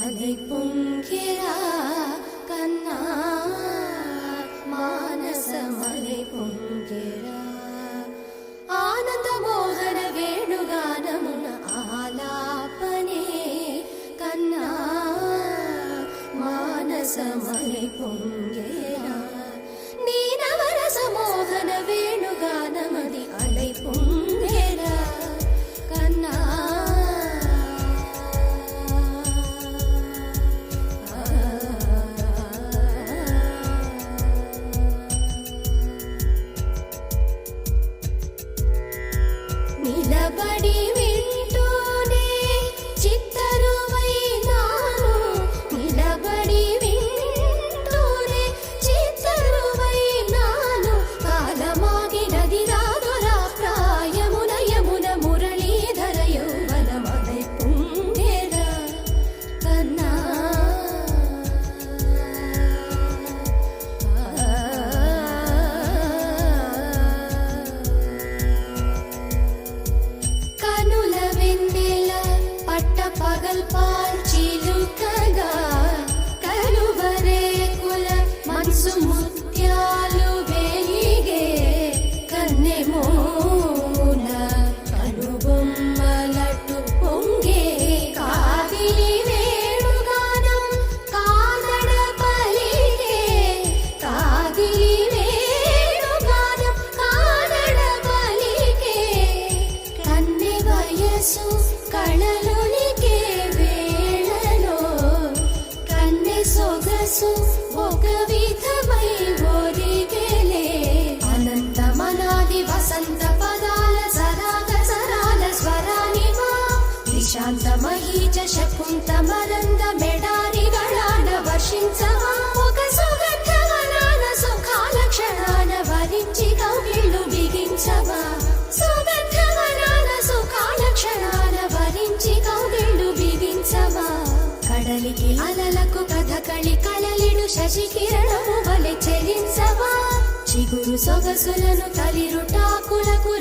అలై పొంగెరా కన్నా మానసమలై పొంగెరా ఆనంద మోహన వేణుగానమున ఆలాపనే కన్నా మానసమలై పొంగెరా నీ నవరస మోహన వేణుగానమది అలై పొంగెరా కన్నా నిలబడి వింటూనే చిత్తరువైనాను నిలబడి వింటూనే చిత్తరువైనాను కాలమాగినది రాదురా ప్రాయమున యమున మురళీధర యౌవనమలై పొంగెరా కన్నా కనుల వెన్నెల పట్ట పగల్ పాల్చిలుకగా కలువరేకుల మనసు ముత్యాలు వెలిగే కన్నెమోన కనుబొమ్మలటు పొంగే కాదిలి వేణుగానం కాదడ పలిగే కాదిలి వేణుగానం కాదడ పలిగే కన్నె వయసు కళలునికే వేళలో కన్నె సొగసు ఒక విధమై ఒరిగెలే అనంతమనాది వసంత పదాల సరాగ సరాల స్వరానివా నిశాంత మహీజ శకుంత మరంద మెడారిగళాన వర్షించవా ఒక సుగంధవనాన సుఖాల క్షణాన వరించి కౌగిళ్ళు బిగించవా సుగంధవనాన సుఖాల క్షణాన వరించి కౌగిళ్ళు బిగించవా కడలికి అలలకు కథకళి కలలిడు శశి కిరణము వలె చెలించవా చిగురు సొగసులను తలిరుటాకులకు